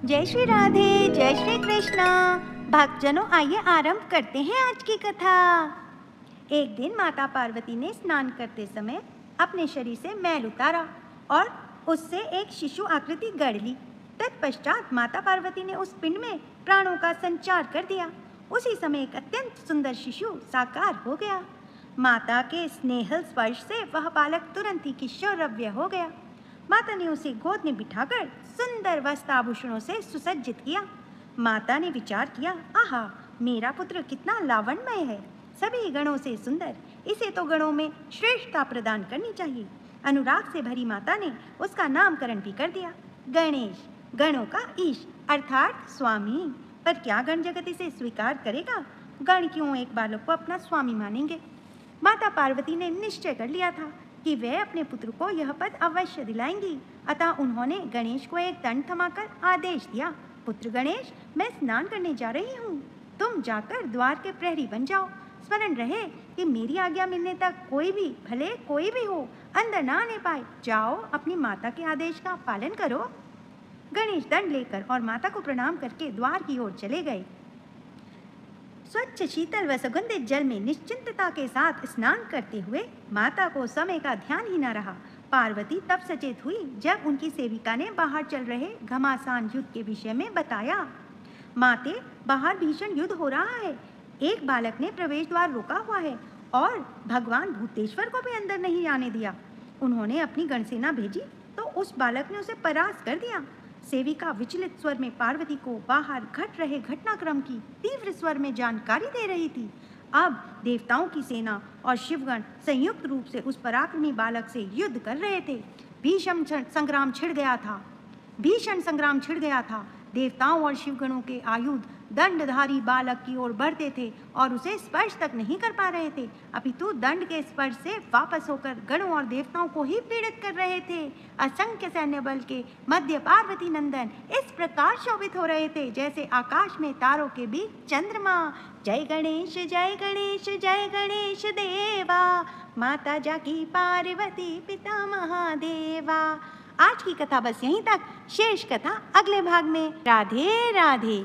जय श्री राधे, जय श्री कृष्ण। भक्तजनों, आइए आरंभ करते हैं आज की कथा। एक दिन माता पार्वती ने स्नान करते समय अपने शरीर से मैल उतारा और उससे एक शिशु आकृति गढ़ ली। तत्पश्चात माता पार्वती ने उस पिंड में प्राणों का संचार कर दिया। उसी समय एक अत्यंत सुंदर शिशु साकार हो गया। माता के स्नेहल स्पर्श से वह बालक तुरंत ही किशोरव्य हो गया। माता ने उसे गोद में बिठाकर सुंदर वस्त्र आभूषणों से सुसज्जित किया। माता ने विचार किया, आहा, मेरा पुत्र कितना लावण्यमय है, सभी गणों से सुंदर, इसे तो गणों में श्रेष्ठता प्रदान करनी चाहिए। अनुराग से भरी माता ने उसका नामकरण भी कर दिया, गणेश, गणों का ईश अर्थात स्वामी। पर क्या गण जगत इसे स्वीकार करेगा? गण क्यों एक बालक को अपना स्वामी मानेंगे? माता पार्वती ने निश्चय कर लिया था कि वे अपने पुत्र को यह पद अवश्य दिलाएंगी। अतः उन्होंने गणेश को एक दंड थमाकर आदेश दिया, पुत्र गणेश, मैं स्नान करने जा रही हूँ, तुम जाकर द्वार के प्रहरी बन जाओ। स्मरण रहे कि मेरी आज्ञा मिलने तक कोई भी, भले कोई भी हो, अंदर ना आने पाए। जाओ, अपनी माता के आदेश का पालन करो। गणेश दंड लेकर और माता को प्रणाम करके द्वार की ओर चले गए। स्वच्छ शीतल व सुगंधित जल में निश्चिंतता के साथ स्नान करते हुए माता को समय का ध्यान ही न रहा। पार्वती तब सचेत हुई जब उनकी सेविका ने बाहर चल रहे घमासान युद्ध के विषय में बताया। माते, बाहर भीषण युद्ध हो रहा है। एक बालक ने प्रवेश द्वार रोका हुआ है और भगवान भूतेश्वर को भी अंदर नहीं आने दिया। उन्होंने अपनी गणसेना भेजी तो उस बालक ने उसे परास्त कर दिया। सेविका विचलित स्वर में पार्वती को बाहर घट रहे घटनाक्रम की तीव्र स्वर में जानकारी दे रही थी। अब देवताओं की सेना और शिवगण संयुक्त रूप से उस पराक्रमी बालक से युद्ध कर रहे थे। भीषण संग्राम छिड़ गया था। देवताओं और शिवगणों के आयुध दंडधारी बालक की ओर बढ़ते थे और उसे स्पर्श तक नहीं कर पा रहे थे, अपितु दंड के स्पर्श से वापस होकर गणों और देवताओं को ही पीड़ित कर रहे थे। असंख्य सैन्य बल के मध्य पार्वती नंदन इस प्रकार शोभित हो रहे थे जैसे आकाश में तारों के बीच चंद्रमा। जय गणेश, जय गणेश, जय गणेश देवा, माता जाकी पार्वती पिता महादेवा। आज की कथा बस यहीं तक। शेष कथा अगले भाग में। राधे राधे।